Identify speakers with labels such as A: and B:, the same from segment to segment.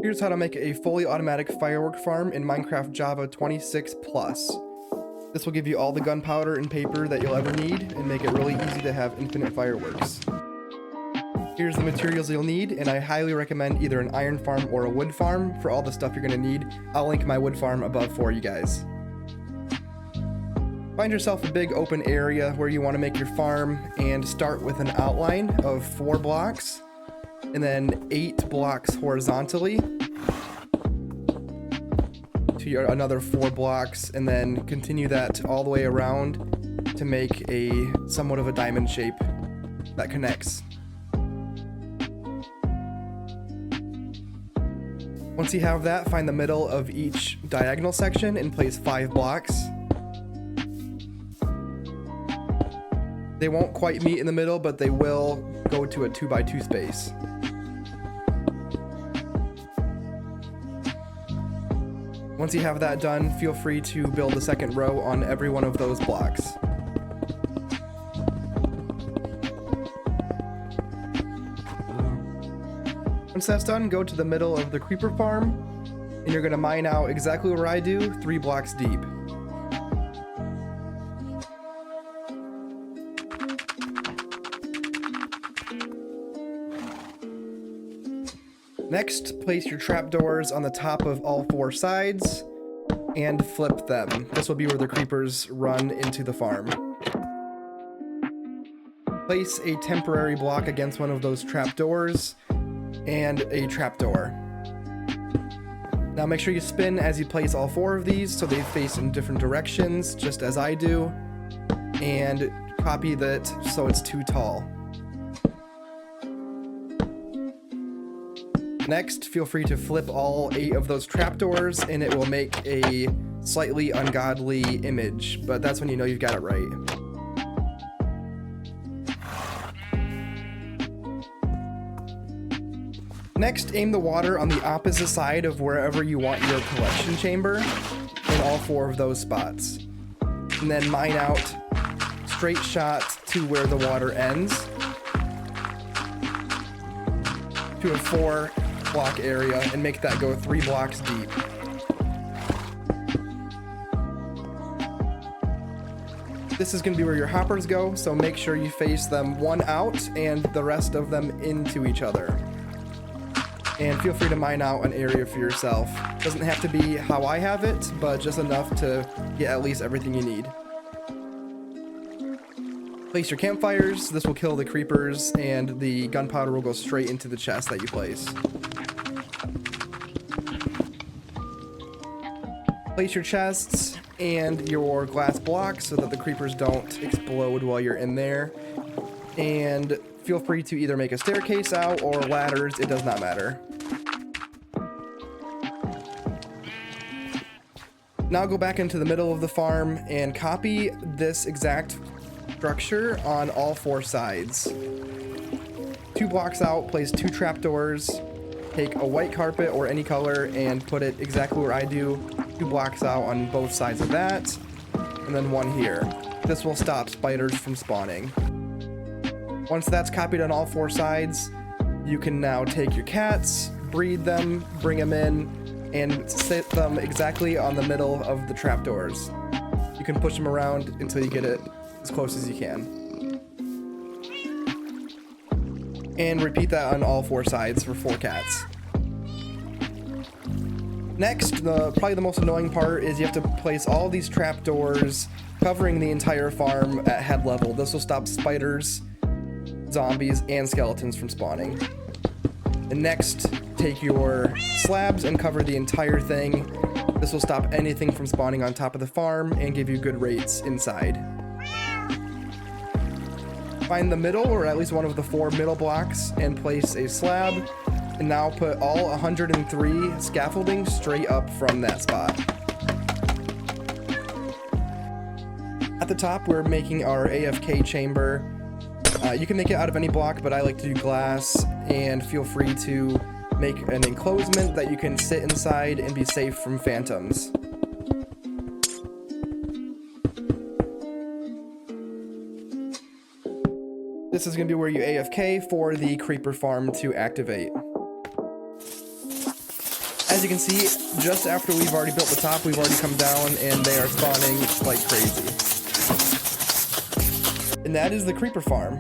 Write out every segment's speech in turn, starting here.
A: Here's how to make a fully automatic firework farm in Minecraft Java 26+. This will give you all the gunpowder and paper that you'll ever need and make it really easy to have infinite fireworks. Here's the materials you'll need, and I highly recommend either an iron farm or a wood farm for all the stuff you're going to need. I'll link my wood farm above for you guys. Find yourself a big open area where you want to make your farm and start with an outline of 4 blocks and then 8 blocks horizontally to another 4 blocks, and then continue that all the way around to make a somewhat of a diamond shape that connects. Once you have that, find the middle of each diagonal section and place 5 blocks. They won't quite meet in the middle, but they will go to a 2x2 space. Once you have that done, feel free to build a second row on every one of those blocks. Once that's done, go to the middle of the creeper farm, and you're going to mine out exactly where I do, 3 blocks deep. Next, place your trapdoors on the top of all 4 sides and flip them. This will be where the creepers run into the farm. Place a temporary block against one of those trapdoors and a trapdoor. Now make sure you spin as you place all 4 of these so they face in different directions, just as I do, and copy that so it's too tall. Next, feel free to flip all 8 of those trapdoors and it will make a slightly ungodly image, but that's when you know you've got it right. Next, aim the water on the opposite side of wherever you want your collection chamber in all 4 of those spots. And then mine out straight shot to where the water ends to a 4 block area and make that go 3 blocks deep. This is going to be where your hoppers go, so make sure you face them one out and the rest of them into each other. And feel free to mine out an area for yourself. Doesn't have to be how I have it, but just enough to get at least everything you need. Place your campfires. This will kill the creepers, and the gunpowder will go straight into the chest that you place. Place your chests and your glass blocks so that the creepers don't explode while you're in there. And feel free to either make a staircase out or ladders, it does not matter. Now go back into the middle of the farm and copy this exact structure on all 4 sides. 2 blocks out, place 2 trapdoors, take a white carpet or any color and put it exactly where I do, 2 blocks out on both sides of that, and then 1 here. This will stop spiders from spawning. Once that's copied on all 4 sides, you can now take your cats, breed them, bring them in, and sit them exactly on the middle of the trapdoors. You can push them around until you get it as close as you can. And repeat that on all 4 sides for 4 cats. Next, probably the most annoying part is you have to place all these trapdoors covering the entire farm at head level. This will stop spiders, zombies, and skeletons from spawning. And next, take your slabs and cover the entire thing. This will stop anything from spawning on top of the farm and give you good rates inside. Find the middle, or at least one of the 4 middle blocks, and place a slab. And now put all 103 scaffolding straight up from that spot. At the top, we're making our AFK chamber. You can make it out of any block, but I like to do glass, and feel free to make an enclosement that you can sit inside and be safe from phantoms. This is going to be where you AFK for the creeper farm to activate. as you can see, just after we've already built the top, we've already come down and they are spawning like crazy. And that is the creeper farm.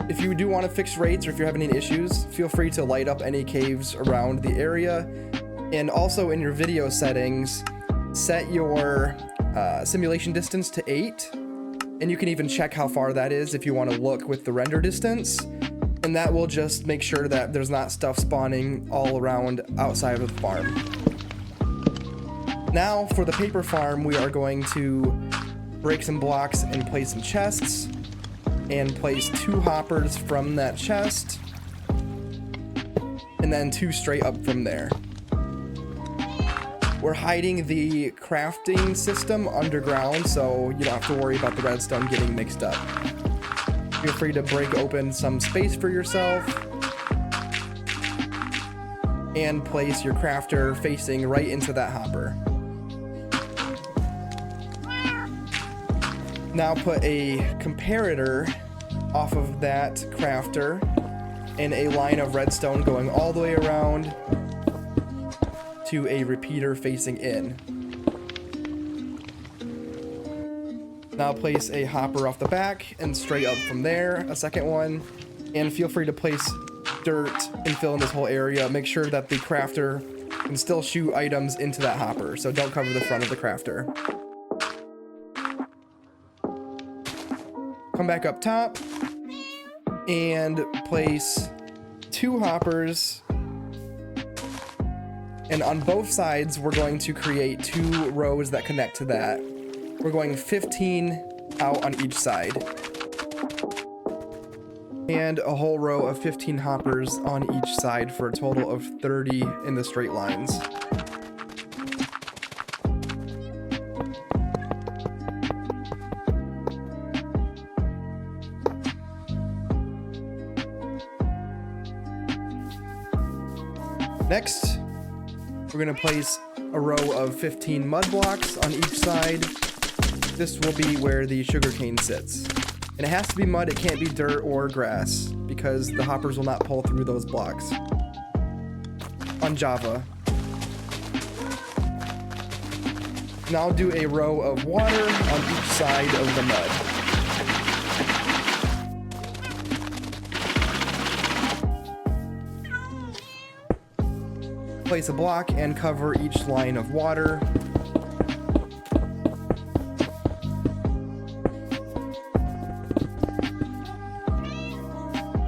A: If you do want to fix rates or if you're having any issues, feel free to light up any caves around the area. And also in your video settings, set your simulation distance to 8. And you can even check how far that is if you want to look with the render distance. And that will just make sure that there's not stuff spawning all around outside of the farm. Now for the paper farm, we are going to break some blocks and place some chests. And place 2 hoppers from that chest. And then 2 straight up from there. We're hiding the crafting system underground, so you don't have to worry about the redstone getting mixed up. Feel free to break open some space for yourself. And place your crafter facing right into that hopper. Now put a comparator off of that crafter and a line of redstone going all the way around to a repeater facing in. Now place a hopper off the back and straight up from there, a second one. And feel free to place dirt and fill in this whole area. Make sure that the crafter can still shoot items into that hopper, so don't cover the front of the crafter. Come back up top and place 2 hoppers, and on both sides we're going to create 2 rows that connect to that. We're going 15 out on each side and a whole row of 15 hoppers on each side for a total of 30 in the straight lines. Next, we're going to place a row of 15 mud blocks on each side. This will be where the sugarcane sits. And it has to be mud, it can't be dirt or grass, because the hoppers will not pull through those blocks. On Java. Now do a row of water on each side of the mud. Place a block and cover each line of water.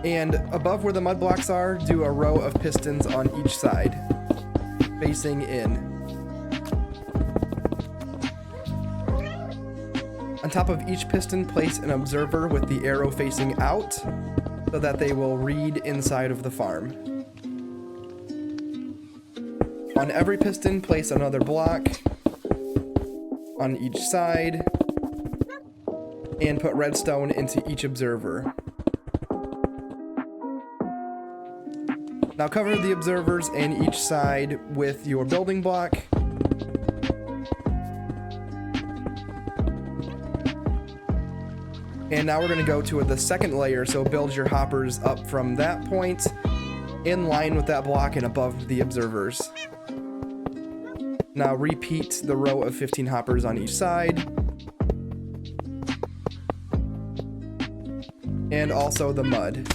A: And above where the mud blocks are, do a row of pistons on each side, facing in. On top of each piston, place an observer with the arrow facing out, so that they will read inside of the farm. On every piston, place another block on each side, and put redstone into each observer. Now cover the observers and each side with your building block. And now we're going to go to the second layer, so build your hoppers up from that point, in line with that block and above the observers. Now repeat the row of 15 hoppers on each side. And also the mud.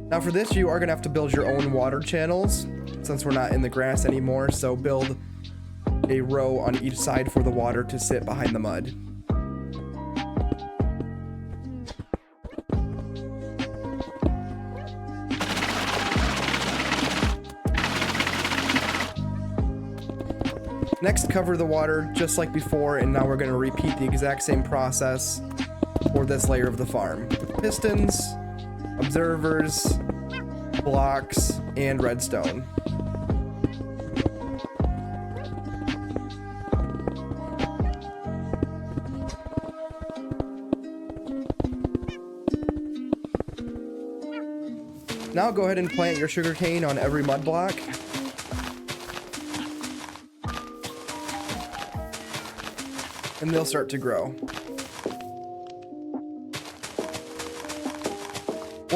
A: Now for this, you are going to have to build your own water channels, since we're not in the grass anymore, so build a row on each side for the water to sit behind the mud. Next, cover the water just like before, and now we're going to repeat the exact same process for this layer of the farm. Pistons, observers, blocks, and redstone. Now go ahead and plant your sugarcane on every mud block. And they'll start to grow.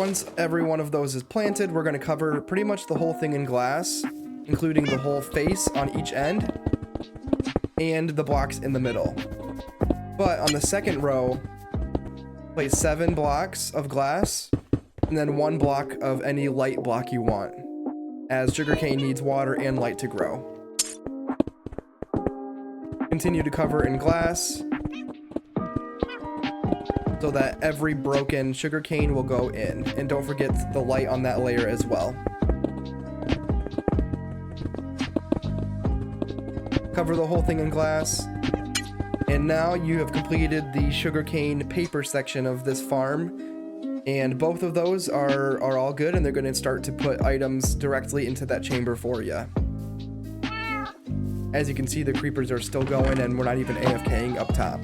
A: Once every one of those is planted, we're going to cover pretty much the whole thing in glass, including the whole face on each end and the blocks in the middle. But on the second row, place 7 blocks of glass and then 1 block of any light block you want, as sugarcane needs water and light to grow. Continue to cover in glass so that every broken sugarcane will go in, and don't forget the light on that layer as well. Cover the whole thing in glass, and now you have completed the sugarcane paper section of this farm, and both of those are all good, and they're going to start to put items directly into that chamber for you. As you can see, the creepers are still going, and we're not even AFKing up top.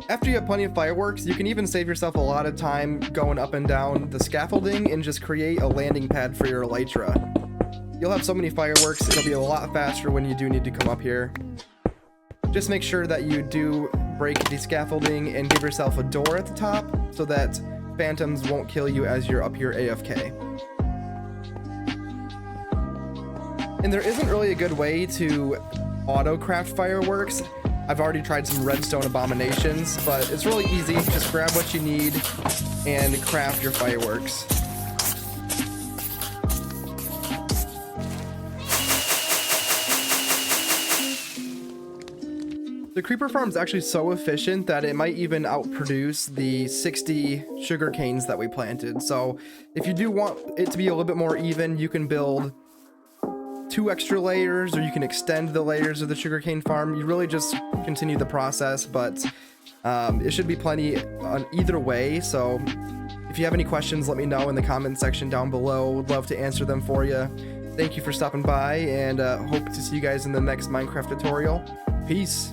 A: After you have plenty of fireworks, you can even save yourself a lot of time going up and down the scaffolding and just create a landing pad for your Elytra. You'll have so many fireworks, it'll be a lot faster when you do need to come up here. Just make sure that you do break the scaffolding and give yourself a door at the top so that phantoms won't kill you as you're up here AFK. And there isn't really a good way to auto-craft fireworks. I've already tried some redstone abominations, but it's really easy. Just grab what you need and craft your fireworks. The creeper farm is actually so efficient that it might even outproduce the 60 sugar canes that we planted. So if you do want it to be a little bit more even, you can build 2 extra layers, or you can extend the layers of the sugarcane farm. You really just continue the process, but it should be plenty on either way. So if you have any questions, let me know in the comment section down below. Would love to answer them for you. Thank you for stopping by, and hope to see you guys in the next Minecraft tutorial. Peace.